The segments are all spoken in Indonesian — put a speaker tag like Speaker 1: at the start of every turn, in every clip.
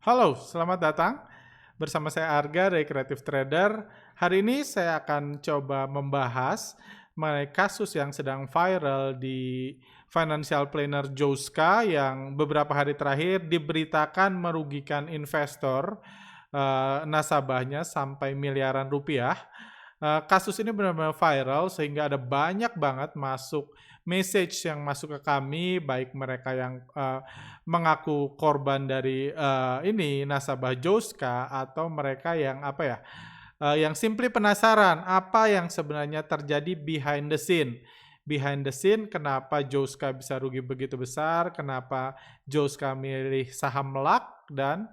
Speaker 1: Halo, selamat datang. Bersama saya Arga dari Creative Trader. Hari ini saya akan coba membahas mengenai kasus yang sedang viral di financial planner Joska yang beberapa hari terakhir diberitakan merugikan investor nasabahnya sampai miliaran rupiah. Kasus ini benar-benar viral sehingga ada banyak banget message yang masuk ke kami, baik mereka yang mengaku korban dari ini nasabah Joska atau mereka yang yang simply penasaran apa yang sebenarnya terjadi behind the scene. Behind the scene, kenapa Joska bisa rugi begitu besar, kenapa Joska milih saham LAK, dan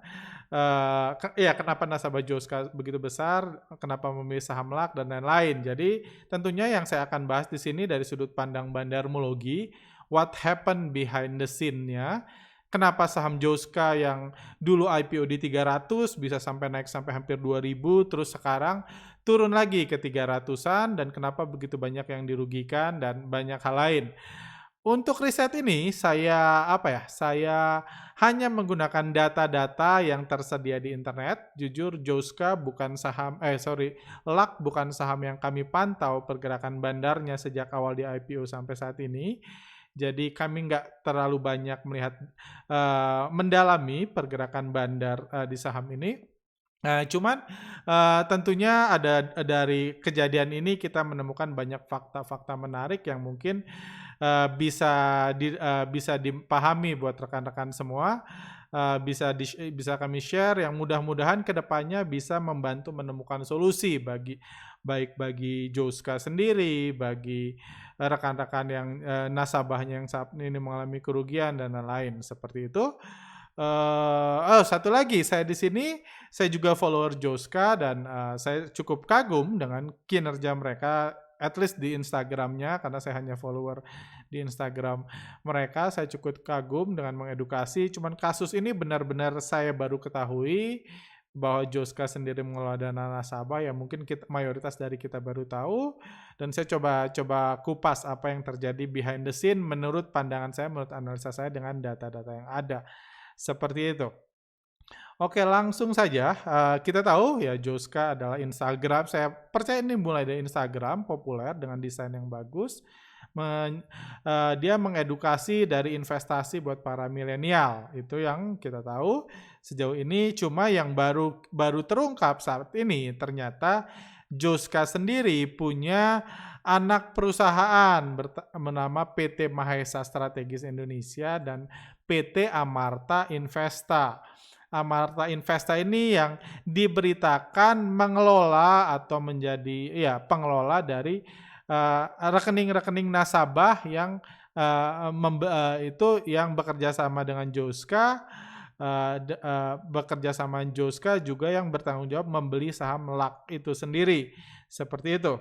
Speaker 1: kenapa nasabah Joska begitu besar, kenapa memilih saham LAK, dan lain-lain. Jadi tentunya yang saya akan bahas di sini dari sudut pandang bandarmologi, what happened behind the scene-nya, kenapa saham Joska yang dulu IPO di 300 bisa sampai naik sampai hampir 2000, terus sekarang turun lagi ke 300-an, dan kenapa begitu banyak yang dirugikan, dan banyak hal lain. Untuk riset ini saya hanya menggunakan data-data yang tersedia di internet. Jujur Joska bukan LAK bukan saham yang kami pantau pergerakan bandarnya sejak awal di IPO sampai saat ini. Jadi kami nggak terlalu banyak mendalami pergerakan bandar di saham ini. Cuman tentunya dari kejadian ini kita menemukan banyak fakta-fakta menarik yang mungkin bisa dipahami buat rekan-rekan semua, bisa kami share yang mudah-mudahan ke depannya bisa membantu menemukan solusi baik bagi Joska sendiri, bagi rekan-rekan yang nasabahnya yang saat ini mengalami kerugian dan lain-lain, seperti itu. Satu lagi, saya juga follower Joska dan saya cukup kagum dengan kinerja mereka, at least di Instagram-nya, karena saya hanya follower di Instagram mereka. Saya cukup kagum dengan mengedukasi. Cuman kasus ini benar-benar saya baru ketahui bahwa Joska sendiri mengelola dana nasabah yang mungkin mayoritas dari kita baru tahu, dan saya coba kupas apa yang terjadi behind the scene menurut pandangan saya, menurut analisa saya dengan data-data yang ada. Seperti itu. Oke, langsung saja. Kita tahu ya Joska adalah Instagram. Saya percaya ini mulai dari Instagram, populer dengan desain yang bagus. Dia mengedukasi dari investasi buat para milenial. Itu yang kita tahu sejauh ini. Cuma yang baru terungkap saat ini ternyata Joska sendiri punya anak perusahaan bernama PT Mahesa Strategis Indonesia dan PT Amarta Investa. Amarta Investa ini yang diberitakan mengelola atau menjadi pengelola dari rekening-rekening nasabah yang itu yang bekerja sama dengan Joska, bekerja sama Joska juga yang bertanggung jawab membeli saham LAK itu sendiri, seperti itu.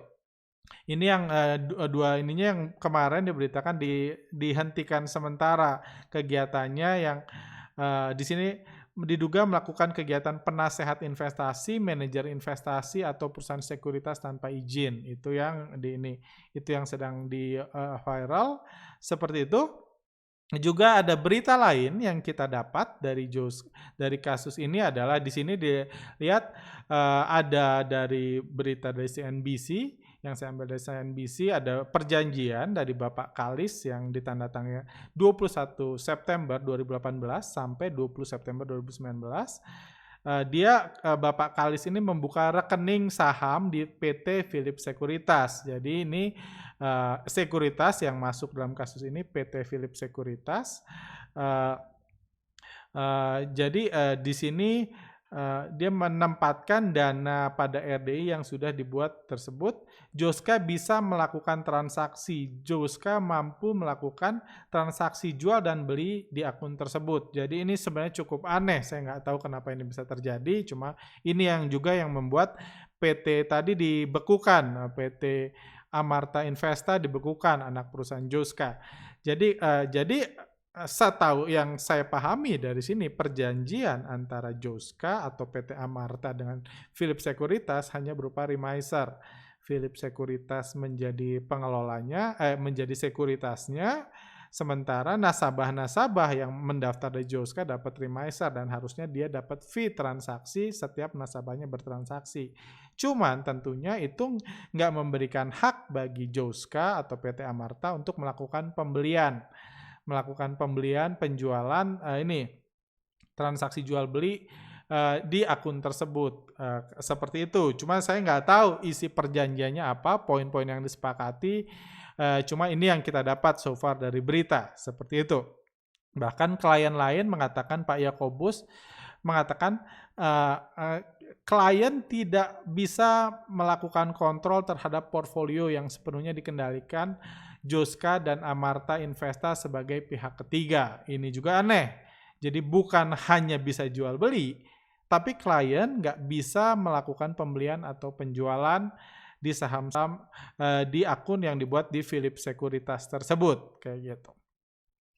Speaker 1: Ini yang dua ininya yang kemarin diberitakan dihentikan sementara kegiatannya yang di sini diduga melakukan kegiatan penasehat investasi, manajer investasi atau perusahaan sekuritas tanpa izin. Itu yang sedang di viral seperti itu. Juga ada berita lain yang kita dapat dari kasus ini adalah di sini dilihat ada dari berita dari CNBC, yang saya ambil dari CNBC, ada perjanjian dari Bapak Kalis yang ditandatangani 21 September 2018 sampai 20 September 2019. Bapak Kalis ini membuka rekening saham di PT Philip Sekuritas. Jadi ini sekuritas yang masuk dalam kasus ini PT Philip Sekuritas. Jadi di sini dia menempatkan dana pada RDI yang sudah dibuat tersebut. Joska bisa melakukan transaksi. Joska mampu melakukan transaksi jual dan beli di akun tersebut. Jadi ini sebenarnya cukup aneh. Saya nggak tahu kenapa ini bisa terjadi. Cuma ini yang juga yang membuat PT tadi dibekukan. PT Amarta Investa dibekukan, anak perusahaan Joska. Jadi setahu yang saya pahami dari sini, perjanjian antara Joska atau PT Amarta dengan Philip Sekuritas hanya berupa remiser. Philip Sekuritas menjadi pengelolanya, menjadi sekuritasnya, Sementara nasabah-nasabah yang mendaftar di Joska dapat remiser dan harusnya dia dapat fee transaksi setiap nasabahnya bertransaksi. Cuman tentunya itu nggak memberikan hak bagi Joska atau PT Amarta untuk melakukan pembelian, penjualan, transaksi jual beli di akun tersebut, seperti itu. Cuma saya nggak tahu isi perjanjiannya apa, poin-poin yang disepakati. Cuma ini yang kita dapat so far dari berita, seperti itu. Bahkan klien lain mengatakan, Pak Yakobus mengatakan, klien tidak bisa melakukan kontrol terhadap portfolio yang sepenuhnya dikendalikan Joska dan Amarta Investa sebagai pihak ketiga. Ini juga aneh. Jadi bukan hanya bisa jual beli, tapi klien nggak bisa melakukan pembelian atau penjualan di saham-saham di akun yang dibuat di Phillip Securitas tersebut, kayak gitu.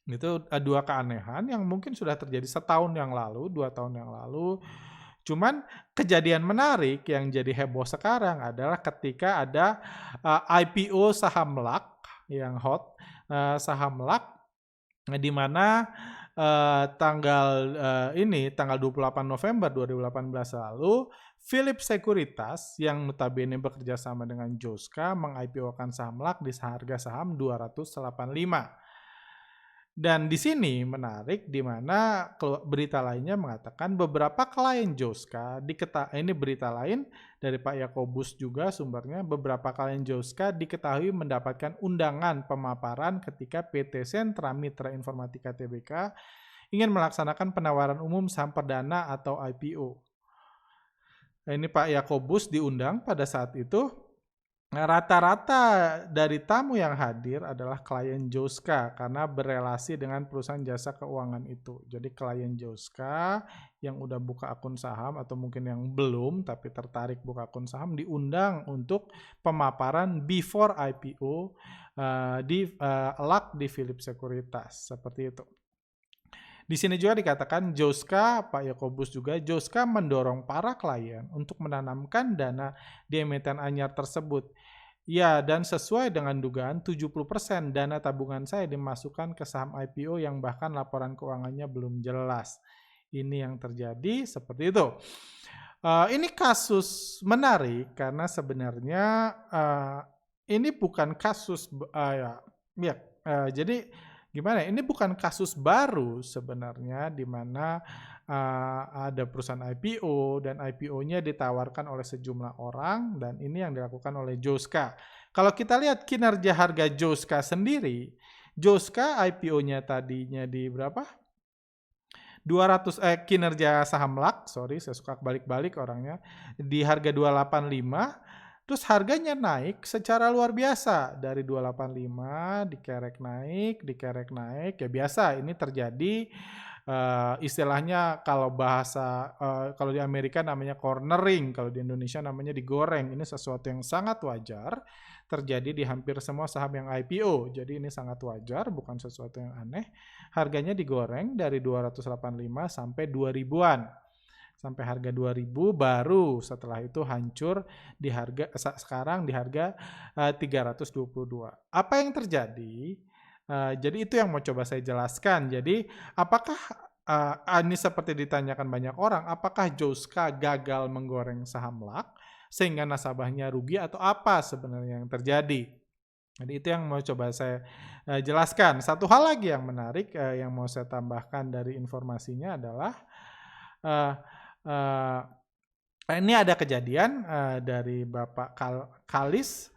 Speaker 1: Itu dua keanehan yang mungkin sudah terjadi setahun yang lalu, 2 tahun yang lalu. Cuman kejadian menarik yang jadi heboh sekarang adalah ketika ada IPO saham LAK yang hot, saham LAK di mana tanggal 28 November 2018 lalu, Phillip Securitas yang notabene bekerja sama dengan Joska meng-IPO-kan saham LAK di harga saham 285. Dan di sini menarik di mana berita lainnya mengatakan beberapa klien Joska ini berita lain dari Pak Yakobus juga sumbernya, beberapa klien Joska diketahui mendapatkan undangan pemaparan ketika PT Sentra Mitra Informatika Tbk ingin melaksanakan penawaran umum saham perdana atau IPO. Ini Pak Yakobus diundang pada saat itu. Rata-rata dari tamu yang hadir adalah klien Joska karena berelasi dengan perusahaan jasa keuangan itu. Jadi klien Joska yang udah buka akun saham atau mungkin yang belum tapi tertarik buka akun saham diundang untuk pemaparan before IPO di LAK di Phillip Securitas, seperti itu. Di sini juga dikatakan Joska, Pak Yakobus juga, Joska mendorong para klien untuk menanamkan dana di emiten anyar tersebut. Ya, dan sesuai dengan dugaan 70% dana tabungan saya dimasukkan ke saham IPO yang bahkan laporan keuangannya belum jelas. Ini yang terjadi seperti itu. Ini kasus menarik karena sebenarnya ini bukan kasus jadi gimana? Ini bukan kasus baru sebenarnya di mana ada perusahaan IPO dan IPO-nya ditawarkan oleh sejumlah orang dan ini yang dilakukan oleh Joska. Kalau kita lihat kinerja harga Joska sendiri, Joska IPO-nya tadinya di berapa? 200 kinerja saham LAK, saya suka balik-balik orangnya, di harga 285. Terus harganya naik secara luar biasa dari 285 dikerek naik, ya biasa ini terjadi istilahnya kalau kalau di Amerika namanya cornering, kalau di Indonesia namanya digoreng. Ini sesuatu yang sangat wajar terjadi di hampir semua saham yang IPO. Jadi ini sangat wajar, bukan sesuatu yang aneh. Harganya digoreng dari 285 sampai 2000-an. Sampai harga 2000 baru setelah itu hancur di harga sekarang di harga 322. Apa yang terjadi? Jadi itu yang mau coba saya jelaskan. Jadi apakah ini seperti ditanyakan banyak orang, apakah Joska gagal menggoreng saham LAK sehingga nasabahnya rugi atau apa sebenarnya yang terjadi? Jadi itu yang mau coba saya jelaskan. Satu hal lagi yang menarik yang mau saya tambahkan dari informasinya adalah ini ada kejadian dari Bapak Kalis.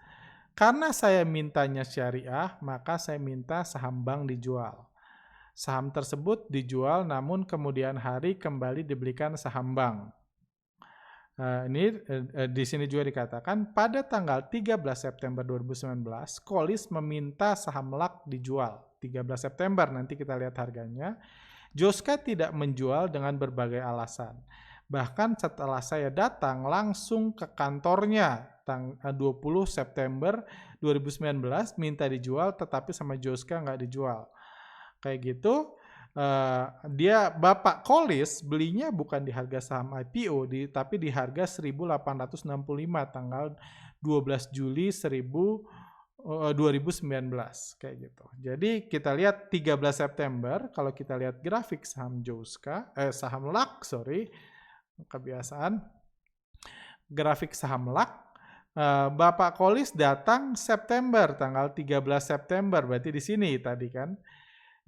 Speaker 1: Karena saya mintanya syariah, maka saya minta saham bank dijual. Saham tersebut dijual namun kemudian hari kembali dibelikan saham bank. Ini di sini juga dikatakan pada tanggal 13 September 2019, Kolis meminta saham LAK dijual. 13 September nanti kita lihat harganya. Joska tidak menjual dengan berbagai alasan. Bahkan setelah saya datang langsung ke kantornya 20 September 2019 minta dijual tetapi sama Joska nggak dijual. Kayak gitu. Dia Bapak Kolis belinya bukan di harga saham IPO tapi di harga 1.865 tanggal 12 Juli 2019 kayak gitu. Jadi kita lihat 13 September kalau kita lihat grafik saham saham LAK, kebiasaan grafik saham LAK, Bapak Kolis datang September, tanggal 13 September, berarti di sini tadi kan.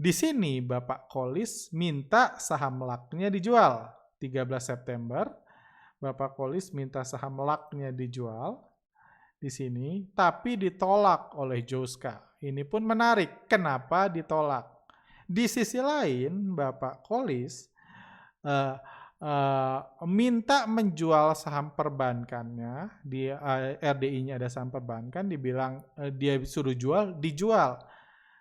Speaker 1: Di sini Bapak Kolis minta saham LAK-nya dijual 13 September. Bapak Kolis minta saham LAK-nya dijual di sini, tapi ditolak oleh Joska. Ini pun menarik. Kenapa ditolak? Di sisi lain, Bapak Kolis minta menjual saham perbankannya. Di RDI-nya ada saham perbankan, dibilang dia suruh dijual.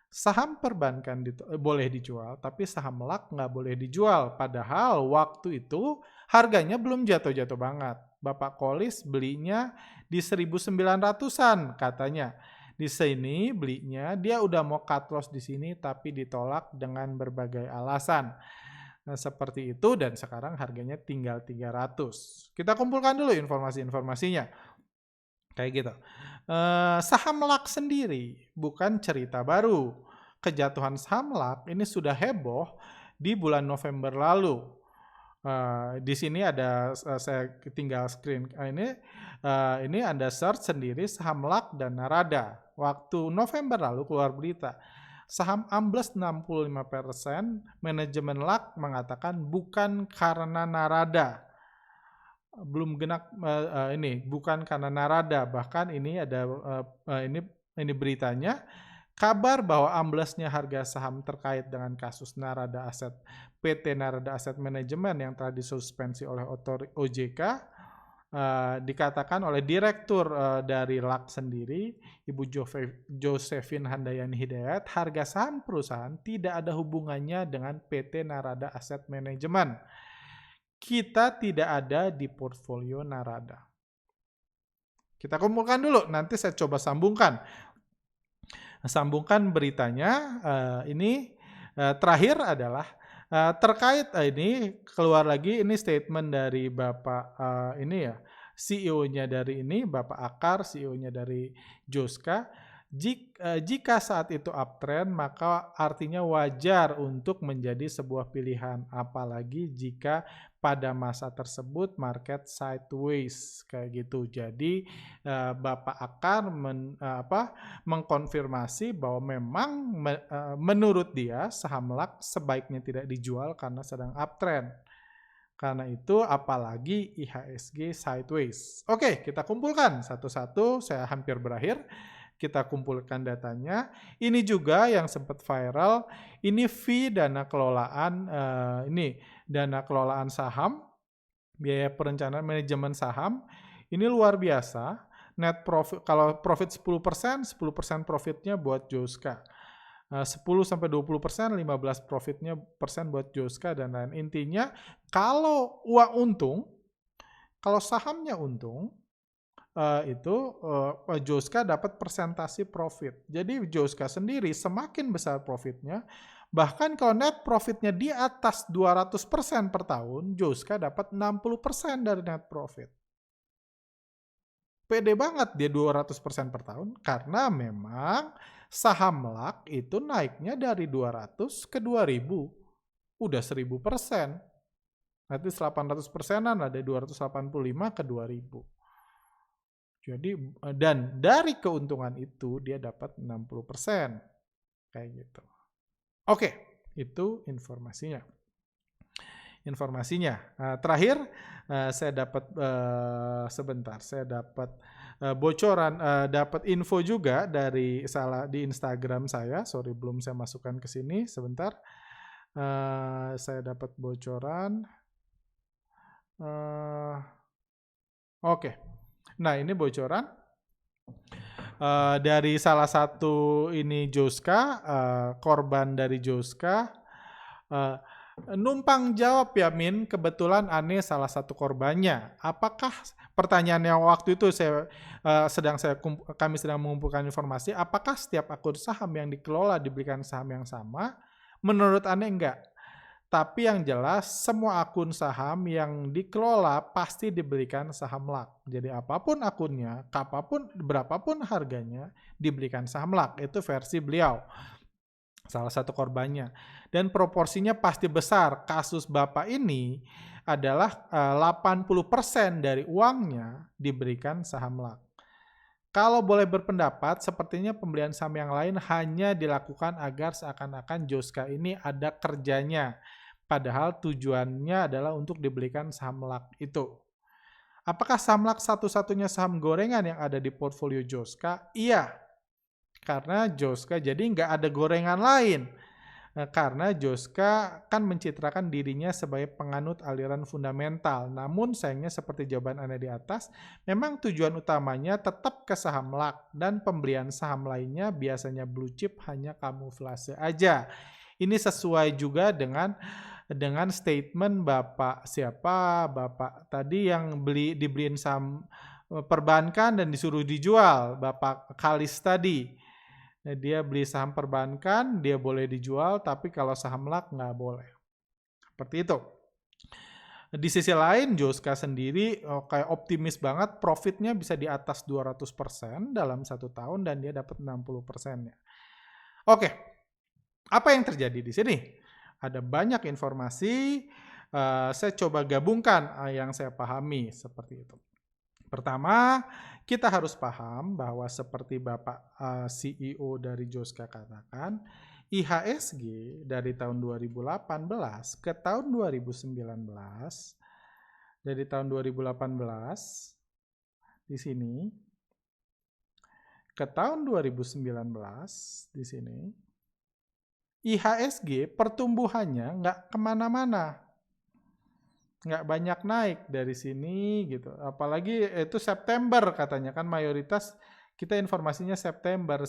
Speaker 1: Saham perbankan boleh dijual, tapi saham LAK nggak boleh dijual. Padahal waktu itu harganya belum jatuh-jatuh banget. Bapak Kolis belinya di 1.900-an katanya. Di sini belinya, dia udah mau cut loss di sini, tapi ditolak dengan berbagai alasan. Nah, seperti itu, dan sekarang harganya tinggal 300. Kita kumpulkan dulu informasi-informasinya. Kayak gitu. Saham LAK sendiri bukan cerita baru. Kejatuhan saham LAK ini sudah heboh di bulan November lalu. Di sini ada, saya tinggal screen ini Anda search sendiri saham LAK dan Narada. Waktu November lalu keluar berita saham ambles 65%, manajemen LAK mengatakan bukan karena Narada. Belum genap bukan karena Narada, bahkan ini ada ini beritanya, kabar bahwa amblesnya harga saham terkait dengan kasus Narada Asset PT Narada Asset Management yang telah disuspensi oleh OJK, dikatakan oleh direktur dari LAK sendiri, Ibu Josephine Handayani Hidayat, harga saham perusahaan tidak ada hubungannya dengan PT Narada Asset Management. Kita tidak ada di portfolio Narada. Kita kumpulkan dulu, nanti saya coba sambungkan beritanya. Ini terakhir adalah terkait ini keluar lagi ini statement dari Bapak CEO-nya dari ini Bapak Akar, CEO-nya dari Joska. Jika saat itu uptrend, maka artinya wajar untuk menjadi sebuah pilihan, apalagi jika pada masa tersebut market sideways kayak gitu. Jadi Bapak Akar mengkonfirmasi bahwa memang menurut dia saham LAK sebaiknya tidak dijual karena sedang uptrend. Karena itu apalagi IHSG sideways. Oke, kita kumpulkan satu-satu, saya hampir berakhir. Kita kumpulkan datanya. Ini juga yang sempat viral. Ini fee dana kelolaan, dana kelolaan saham, biaya perencanaan manajemen saham. Ini luar biasa. Net profit, kalau profit 10%, 10% profitnya buat Joska. 10-20%, 15% profitnya buat Joska dan lain. Intinya, kalau uang untung, kalau sahamnya untung, Joska dapat persentase profit. Jadi Joska sendiri semakin besar profitnya, bahkan kalau net profitnya di atas 200% per tahun, Joska dapat 60% dari net profit. Pede banget dia 200% per tahun, karena memang saham LAK itu naiknya dari 200 ke 2000, udah 1000%. Nanti 800%an ada 285 ke 2000. Jadi, dan dari keuntungan itu dia dapat 60%. Kayak gitu. Oke, itu informasinya. Terakhir, saya dapat bocoran, dapat info juga di Instagram saya. Sorry, belum saya masukkan ke sini. Sebentar. Saya dapat bocoran. Oke. Nah, ini bocoran dari salah satu ini Joska, korban dari Joska. Numpang jawab ya Min, kebetulan Ane salah satu korbannya. Apakah pertanyaannya waktu itu kami sedang mengumpulkan informasi, apakah setiap akun saham yang dikelola diberikan saham yang sama? Menurut Ane enggak. Tapi yang jelas semua akun saham yang dikelola pasti diberikan saham luck. Jadi apapun akunnya, berapapun harganya, diberikan saham luck. Itu versi beliau, salah satu korbannya. Dan proporsinya pasti besar. Kasus Bapak ini adalah 80% dari uangnya diberikan saham luck. Kalau boleh berpendapat, sepertinya pembelian saham yang lain hanya dilakukan agar seakan-akan Joska ini ada kerjanya. Padahal tujuannya adalah untuk dibelikan saham luck itu. Apakah saham luck satu-satunya saham gorengan yang ada di portfolio Joska? Iya. Karena Joska jadi nggak ada gorengan lain. Karena Joska kan mencitrakan dirinya sebagai penganut aliran fundamental. Namun sayangnya seperti jawaban Anda di atas, memang tujuan utamanya tetap ke saham luck dan pembelian saham lainnya biasanya blue chip hanya kamuflase aja. Ini sesuai juga dengan statement Bapak tadi yang dibeliin saham perbankan dan disuruh dijual, Bapak Kalis tadi. Dia beli saham perbankan, dia boleh dijual, tapi kalau saham luck nggak boleh. Seperti itu. Di sisi lain, Joska sendiri kayak optimis banget, profitnya bisa di atas 200% dalam 1 tahun dan dia dapat 60%-nya. Oke, apa yang terjadi di sini? Ada banyak informasi, saya coba gabungkan yang saya pahami seperti itu. Pertama, kita harus paham bahwa seperti Bapak CEO dari Joska katakan, IHSG dari tahun 2018 ke tahun 2019, dari tahun 2018 di sini, ke tahun 2019 di sini, IHSG pertumbuhannya nggak kemana-mana. Nggak banyak naik dari sini gitu. Apalagi itu September katanya kan mayoritas kita informasinya September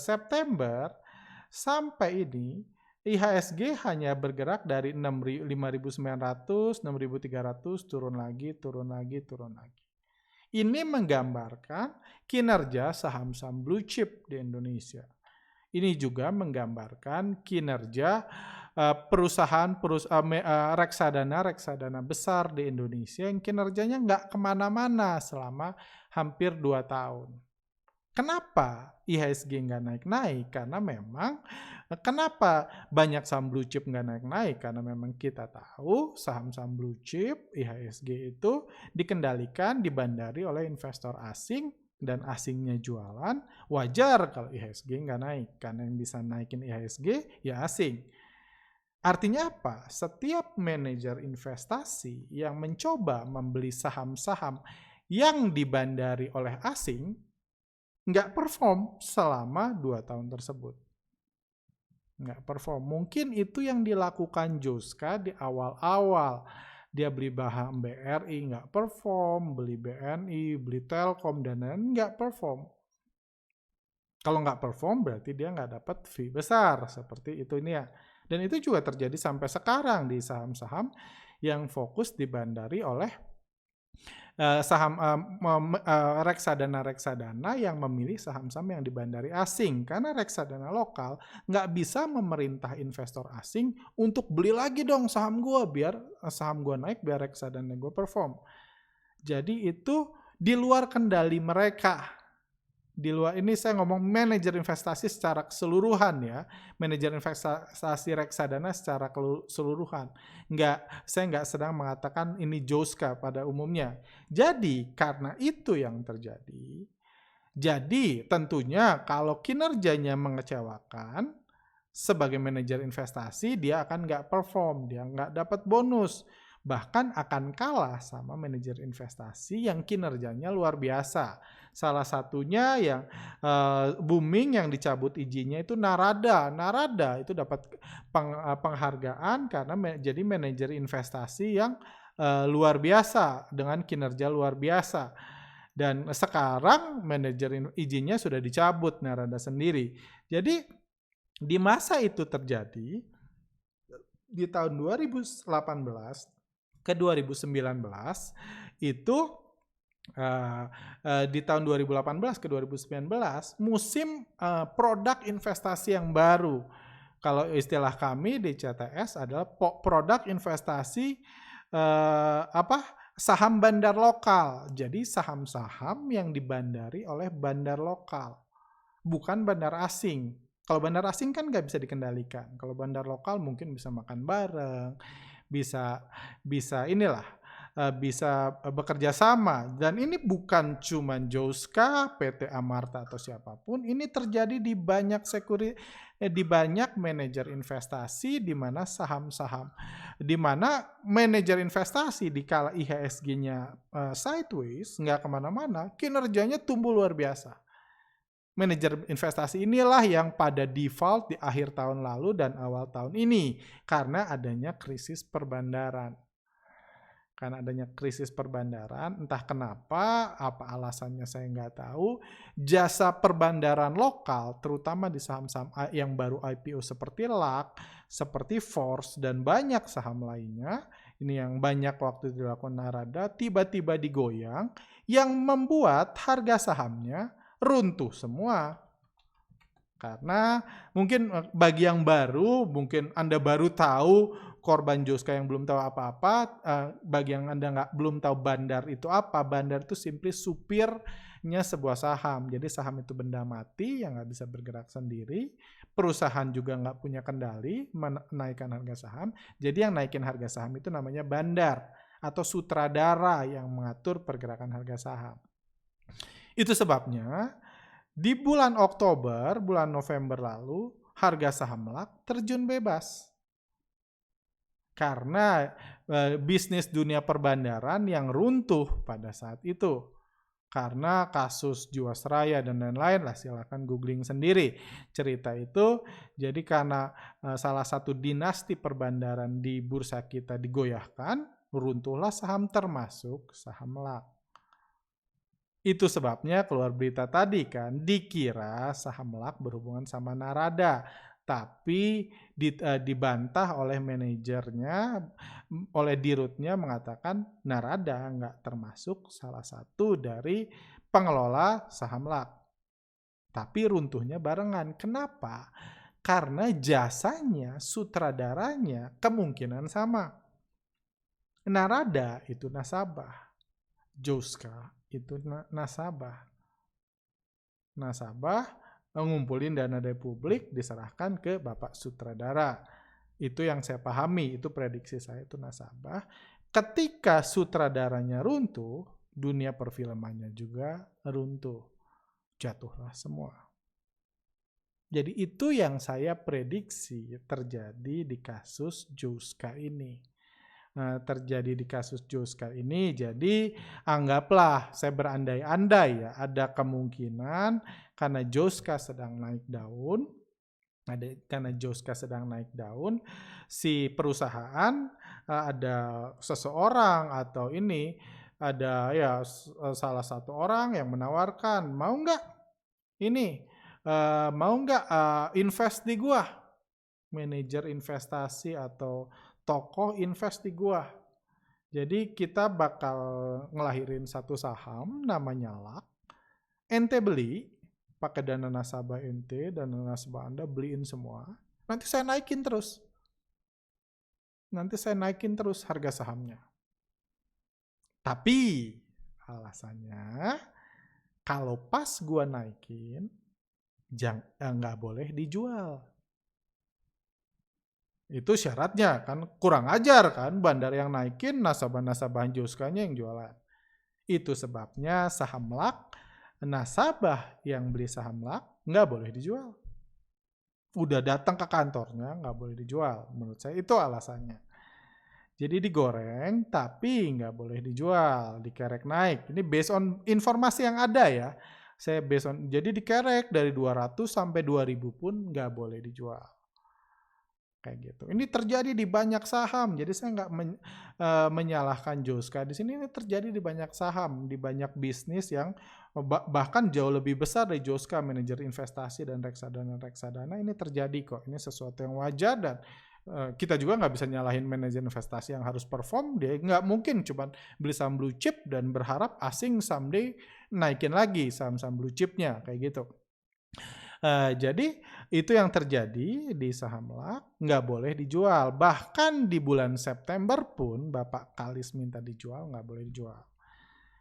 Speaker 1: sampai ini IHSG hanya bergerak dari 5.900, 6.300 turun lagi. Ini menggambarkan kinerja saham-saham blue chip di Indonesia. Ini juga menggambarkan kinerja perusahaan reksadana besar di Indonesia yang kinerjanya nggak kemana-mana selama hampir 2 tahun. Kenapa IHSG nggak naik-naik? Karena memang, kenapa banyak saham blue chip nggak naik-naik? Karena memang kita tahu saham-saham blue chip IHSG itu dikendalikan, dibandari oleh investor asing, dan asingnya jualan, wajar kalau IHSG nggak naik. Karena yang bisa naikin IHSG ya asing. Artinya apa? Setiap manajer investasi yang mencoba membeli saham-saham yang dibandari oleh asing, nggak perform selama 2 tahun tersebut. Nggak perform. Mungkin itu yang dilakukan Joska di awal-awal. Dia beli saham BRI nggak perform, beli BNI, beli Telkom, dan lain-lain nggak perform. Kalau nggak perform berarti dia nggak dapat fee besar, seperti itu ini ya. Dan itu juga terjadi sampai sekarang di saham-saham yang fokus dibandari oleh reksadana yang memilih saham-saham yang dibandari asing. Karena reksadana lokal nggak bisa memerintah investor asing untuk beli lagi dong saham gue biar saham gue naik, biar reksadana gue perform. Jadi itu di luar kendali mereka. Di luar ini saya ngomong manajer investasi secara keseluruhan ya, manajer investasi reksadana secara keseluruhan. Saya nggak sedang mengatakan ini Joska pada umumnya. Jadi karena itu yang terjadi. Jadi tentunya kalau kinerjanya mengecewakan, sebagai manajer investasi dia akan nggak perform, dia nggak dapat bonus. Bahkan akan kalah sama manajer investasi yang kinerjanya luar biasa. Salah satunya yang booming yang dicabut izinnya itu Narada. Narada itu dapat penghargaan karena jadi manajer investasi yang luar biasa dengan kinerja luar biasa. Dan sekarang manajer izinnya sudah dicabut Narada sendiri. Jadi di masa itu terjadi di tahun 2018 ke 2019 itu di tahun 2018 ke 2019 musim produk investasi yang baru. Kalau istilah kami di CTS adalah produk investasi saham bandar lokal. Jadi saham-saham yang dibandari oleh bandar lokal, bukan bandar asing. Kalau bandar asing kan nggak bisa dikendalikan. Kalau bandar lokal mungkin bisa makan bareng, bisa bekerja sama. Dan ini bukan cuma Joska, PT Amarta atau siapapun. Ini terjadi di banyak di banyak manajer investasi, di mana saham-saham, di mana manajer investasi di kala IHSG-nya sideways, nggak kemana-mana, kinerjanya tumbuh luar biasa. Manajer investasi inilah yang pada default di akhir tahun lalu dan awal tahun ini karena adanya krisis perbandaran. Karena adanya krisis perbandaran, entah kenapa, apa alasannya saya nggak tahu, jasa perbandaran lokal, terutama di saham-saham yang baru IPO seperti LAK, seperti Force, dan banyak saham lainnya, ini yang banyak waktu dilakukan Narada, tiba-tiba digoyang, yang membuat harga sahamnya runtuh semua. Karena mungkin bagi yang baru, mungkin Anda baru tahu korban Joska yang belum tahu apa-apa, bagi yang Anda belum tahu bandar itu apa, bandar itu simply supirnya sebuah saham. Jadi saham itu benda mati yang nggak bisa bergerak sendiri, perusahaan juga nggak punya kendali menaikkan harga saham, jadi yang naikin harga saham itu namanya bandar atau sutradara yang mengatur pergerakan harga saham. Itu sebabnya di bulan Oktober, bulan November lalu, harga saham LAK terjun bebas. Karena bisnis dunia perbandaran yang runtuh pada saat itu. Karena kasus Jiwasraya dan lain-lain lah, silakan googling sendiri cerita itu. Jadi karena salah satu dinasti perbandaran di bursa kita digoyahkan, runtuhlah saham termasuk saham LAK. Itu sebabnya keluar berita tadi kan, dikira saham LAK berhubungan sama Narada. Tapi dibantah oleh manajernya, oleh dirutnya mengatakan Narada nggak termasuk salah satu dari pengelola saham LAK. Tapi runtuhnya barengan. Kenapa? Karena jasanya, sutradaranya kemungkinan sama. Narada itu nasabah. Joska itu nasabah. Nasabah ngumpulin dana dari publik diserahkan ke Bapak Sutradara. Itu yang saya pahami, itu prediksi saya, itu nasabah. Ketika sutradaranya runtuh, dunia perfilmannya juga runtuh. Jatuhlah semua. Jadi itu yang saya prediksi terjadi di kasus Joska ini. Terjadi di kasus Joska ini. Jadi anggaplah saya berandai-andai ya, ada kemungkinan karena Joska sedang naik daun, si perusahaan ada seseorang atau ini ada ya salah satu orang yang menawarkan, mau nggak invest di gua, manajer investasi atau tokoh invest di gua. Jadi kita bakal ngelahirin satu saham namanya LAK. Ente beli pakai dana nasabah ente, dana nasabah Anda beliin semua. Nanti saya naikin terus harga sahamnya. Tapi alasannya kalau pas gua naikin nggak boleh dijual. Itu syaratnya kan, kurang ajar kan, bandar yang naikin, nasabah-nasabah Joskanya yang jualan. Itu sebabnya saham LAK, nasabah yang beli saham LAK nggak boleh dijual. Udah datang ke kantornya nggak boleh dijual. Menurut saya itu alasannya. Jadi digoreng tapi nggak boleh dijual, dikerek naik. Ini based on informasi yang ada ya. Jadi dikerek dari 200 sampai 2000 pun nggak boleh dijual. Kayak gitu. Ini terjadi di banyak saham. Jadi saya nggak menyalahkan Joska di sini. Ini terjadi di banyak saham, di banyak bisnis yang bahkan jauh lebih besar dari Joska, manajer investasi dan reksadana ini terjadi kok. Ini sesuatu yang wajar dan kita juga nggak bisa nyalahin manajer investasi yang harus perform. Dia nggak mungkin cuma beli saham blue chip dan berharap asing someday naikin lagi saham-saham blue chipnya kayak gitu. Jadi itu yang terjadi di saham LAK, nggak boleh dijual. Bahkan di bulan September pun Bapak Kalis minta dijual, nggak boleh dijual.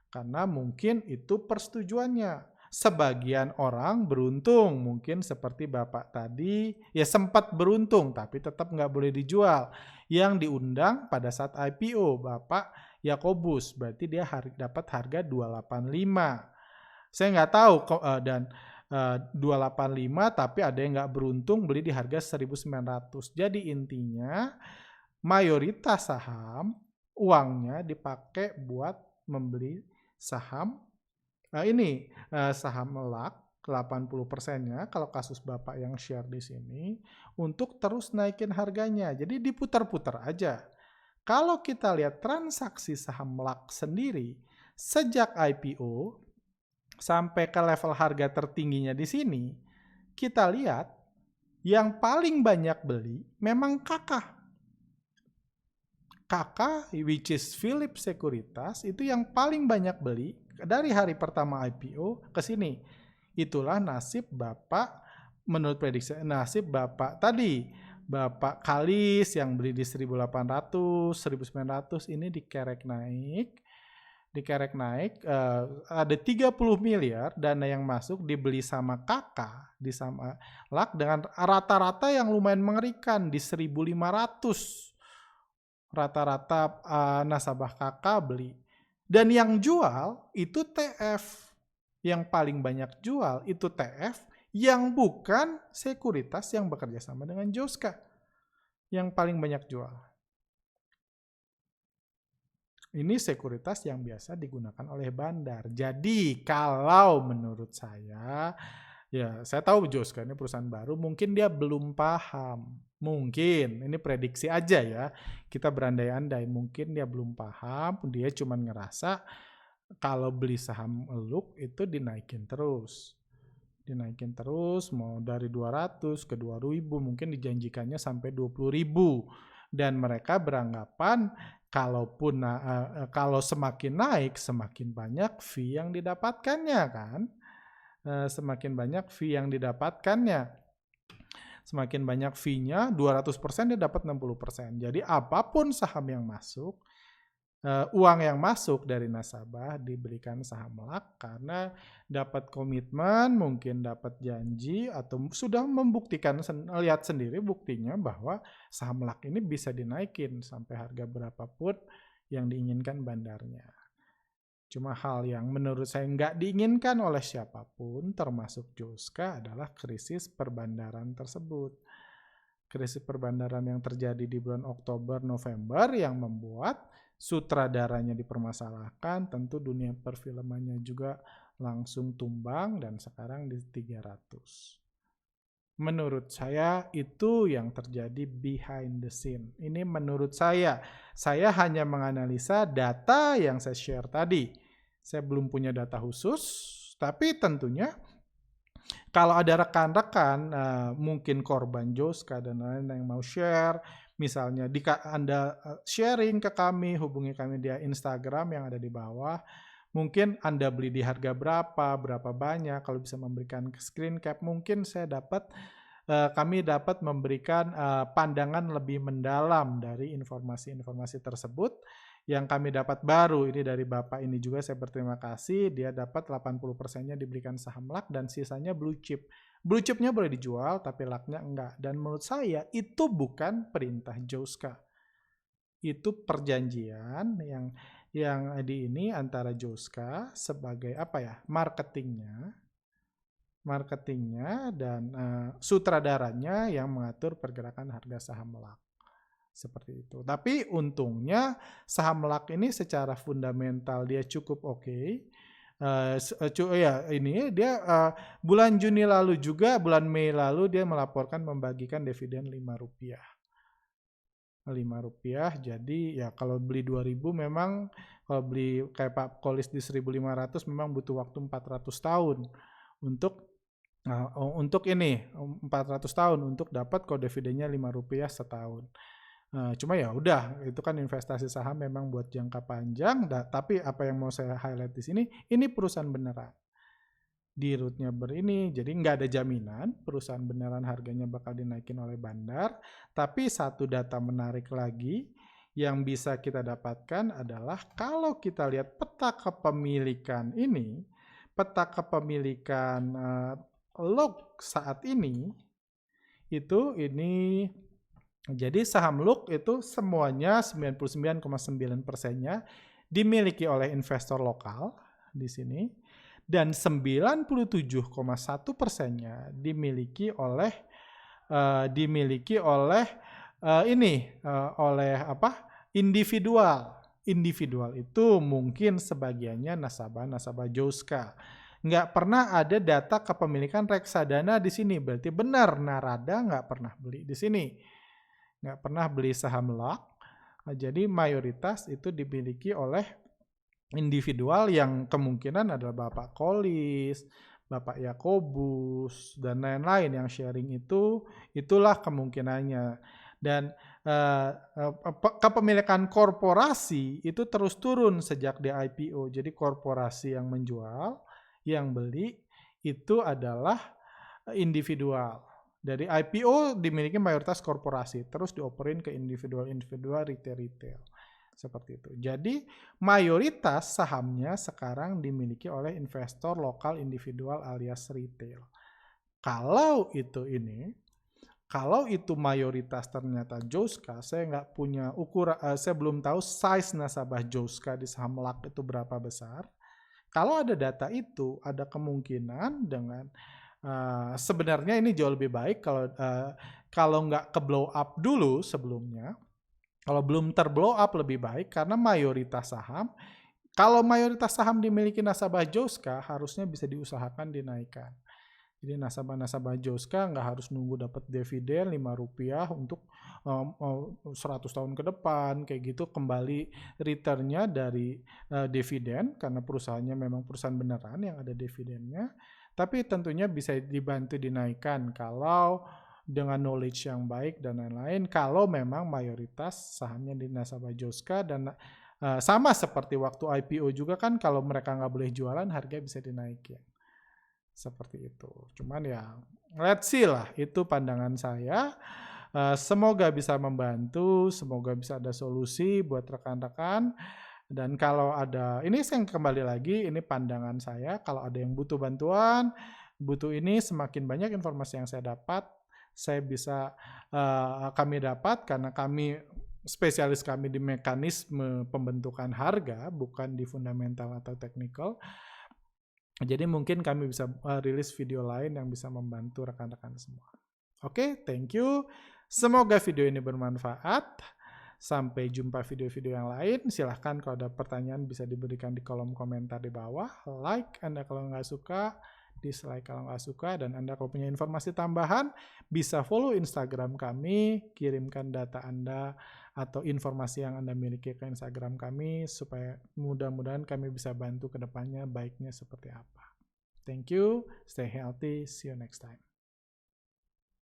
Speaker 1: Karena mungkin itu persetujuannya. Sebagian orang beruntung, mungkin seperti Bapak tadi, ya sempat beruntung, tapi tetap nggak boleh dijual. Yang diundang pada saat IPO, Bapak Yakobus, berarti dia dapat harga 285. Saya nggak tahu dan 285, tapi ada yang nggak beruntung beli di harga 1.900. Jadi intinya mayoritas saham uangnya dipakai buat membeli saham saham LAK 80%-nya kalau kasus Bapak yang share di sini untuk terus naikin harganya. Jadi diputar-putar aja. Kalau kita lihat transaksi saham LAK sendiri sejak IPO sampai ke level harga tertingginya di sini, kita lihat yang paling banyak beli memang KK, which is Phillip Securitas, itu yang paling banyak beli dari hari pertama IPO ke sini. Itulah nasib Bapak, menurut prediksi nasib Bapak tadi, Bapak Kalis yang beli di 1.800, 1.900 ini dikerek naik, ada 30 miliar dana yang masuk dibeli sama kakak di sama LAK dengan rata-rata yang lumayan mengerikan di 1.500 rata-rata nasabah kakak beli. Dan yang jual itu TF, yang paling banyak jual itu TF yang bukan sekuritas yang bekerja sama dengan Joska yang paling banyak jual. Ini sekuritas yang biasa digunakan oleh bandar. Jadi kalau menurut saya, ya saya tahu Joska ini perusahaan baru, mungkin dia belum paham. Mungkin, ini prediksi aja ya, kita berandai-andai, mungkin dia belum paham, dia cuma ngerasa kalau beli saham LUK itu dinaikin terus, mau dari 200 ke 2.000, mungkin dijanjikannya sampai 20.000, dan mereka beranggapan kalau semakin naik, semakin banyak fee yang didapatkannya kan, semakin banyak fee yang didapatkannya. Semakin banyak fee-nya, 200% dia dapat 60%. Jadi apapun saham yang masuk, uang yang masuk dari nasabah diberikan saham LAK karena dapat komitmen, mungkin dapat janji, atau sudah membuktikan, lihat sendiri buktinya bahwa saham LAK ini bisa dinaikin sampai harga berapapun yang diinginkan bandarnya. Cuma hal yang menurut saya nggak diinginkan oleh siapapun, termasuk Joska, adalah krisis perbandaran tersebut. Krisis perbandaran yang terjadi di bulan Oktober, November yang membuat sutradaranya dipermasalahkan, tentu dunia perfilmannya juga langsung tumbang dan sekarang di 300. Menurut saya itu yang terjadi behind the scene. Ini menurut saya hanya menganalisa data yang saya share tadi. Saya belum punya data khusus, tapi tentunya kalau ada rekan-rekan, mungkin korban Joska dan lain-lain yang mau share, misalnya Anda sharing ke kami, hubungi kami di Instagram yang ada di bawah. Mungkin Anda beli di harga berapa banyak, kalau bisa memberikan screen cap, mungkin kami dapat memberikan pandangan lebih mendalam dari informasi-informasi tersebut yang kami dapat baru. Ini dari Bapak ini juga saya berterima kasih, dia dapat 80%-nya diberikan saham LAK dan sisanya blue chip. Blue chipnya boleh dijual tapi LAK-nya enggak. Dan menurut saya itu bukan perintah Joska. Itu perjanjian yang di ini antara Joska sebagai marketingnya dan sutradaranya yang mengatur pergerakan harga saham LAK. Seperti itu. Tapi untungnya saham LAK ini secara fundamental dia cukup oke. Bulan Juni lalu juga, bulan Mei lalu dia melaporkan membagikan dividen Rp5. Rp5, jadi ya kalau beli 2.000 memang, kalau beli kayak Pak Kolis di 1.500 memang butuh waktu 400 tahun untuk ini 400 tahun untuk dapat kok dividennya Rp5 setahun. Cuma ya udah, itu kan investasi saham memang buat jangka panjang. Tapi apa yang mau saya highlight di sini, ini perusahaan beneran. di route-nya berini, jadi nggak ada jaminan perusahaan beneran harganya bakal dinaikin oleh bandar. Tapi satu data menarik lagi yang bisa kita dapatkan adalah kalau kita lihat peta kepemilikan ini, peta kepemilikan Look saat ini, jadi saham Look itu semuanya 99,9%-nya dimiliki oleh investor lokal di sini, dan 97,1%-nya dimiliki oleh individual. Individual itu mungkin sebagiannya nasabah Joska. Nggak pernah ada data kepemilikan reksadana di sini, berarti benar Narada nggak pernah beli di sini, nggak pernah beli saham Lock. Jadi mayoritas itu dimiliki oleh individual yang kemungkinan adalah Bapak Kolis, Bapak Yakobus, dan lain-lain yang sharing itulah kemungkinannya. Dan kepemilikan korporasi itu terus turun sejak di IPO. Jadi korporasi yang menjual, yang beli itu adalah individual. Dari IPO dimiliki mayoritas korporasi, terus dioperin ke individual, retail. Seperti itu. Jadi mayoritas sahamnya sekarang dimiliki oleh investor lokal individual alias retail. Kalau itu mayoritas ternyata Joska, saya nggak punya ukuran, saya belum tahu size nasabah Joska di saham LAK itu berapa besar. Kalau ada data itu, ada kemungkinan dengan sebenarnya ini jauh lebih baik kalau nggak ke blow up dulu sebelumnya. Kalau belum terblow up lebih baik karena kalau mayoritas saham dimiliki nasabah Joska harusnya bisa diusahakan dinaikkan. Jadi nasabah-nasabah Joska nggak harus nunggu dapat dividen Rp5 untuk 100 tahun ke depan, kayak gitu kembali returnnya dari dividen karena perusahaannya memang perusahaan beneran yang ada dividennya. Tapi tentunya bisa dibantu dinaikkan kalau dengan knowledge yang baik dan lain-lain, kalau memang mayoritas sahamnya di nasabah Joska. Dan sama seperti waktu IPO juga kan, kalau mereka nggak boleh jualan harga bisa dinaikin seperti itu. Cuman ya let's see lah, itu pandangan saya. Semoga bisa membantu, semoga bisa ada solusi buat rekan-rekan. Dan kalau ada, ini saya kembali lagi, ini pandangan saya, kalau ada yang butuh bantuan, semakin banyak informasi yang saya dapat, kami dapat, karena spesialis kami di mekanisme pembentukan harga, bukan di fundamental atau technical. Jadi mungkin kami bisa rilis video lain yang bisa membantu rekan-rekan semua. Oke, thank you. Semoga video ini bermanfaat. Sampai jumpa video-video yang lain. Silahkan kalau ada pertanyaan bisa diberikan di kolom komentar di bawah. Like Anda kalau nggak suka, dislike kalau nggak suka, dan Anda kalau punya informasi tambahan bisa follow Instagram kami, kirimkan data Anda atau informasi yang Anda miliki ke Instagram kami supaya mudah-mudahan kami bisa bantu ke depannya baiknya seperti apa. Thank you, stay healthy, see you next time.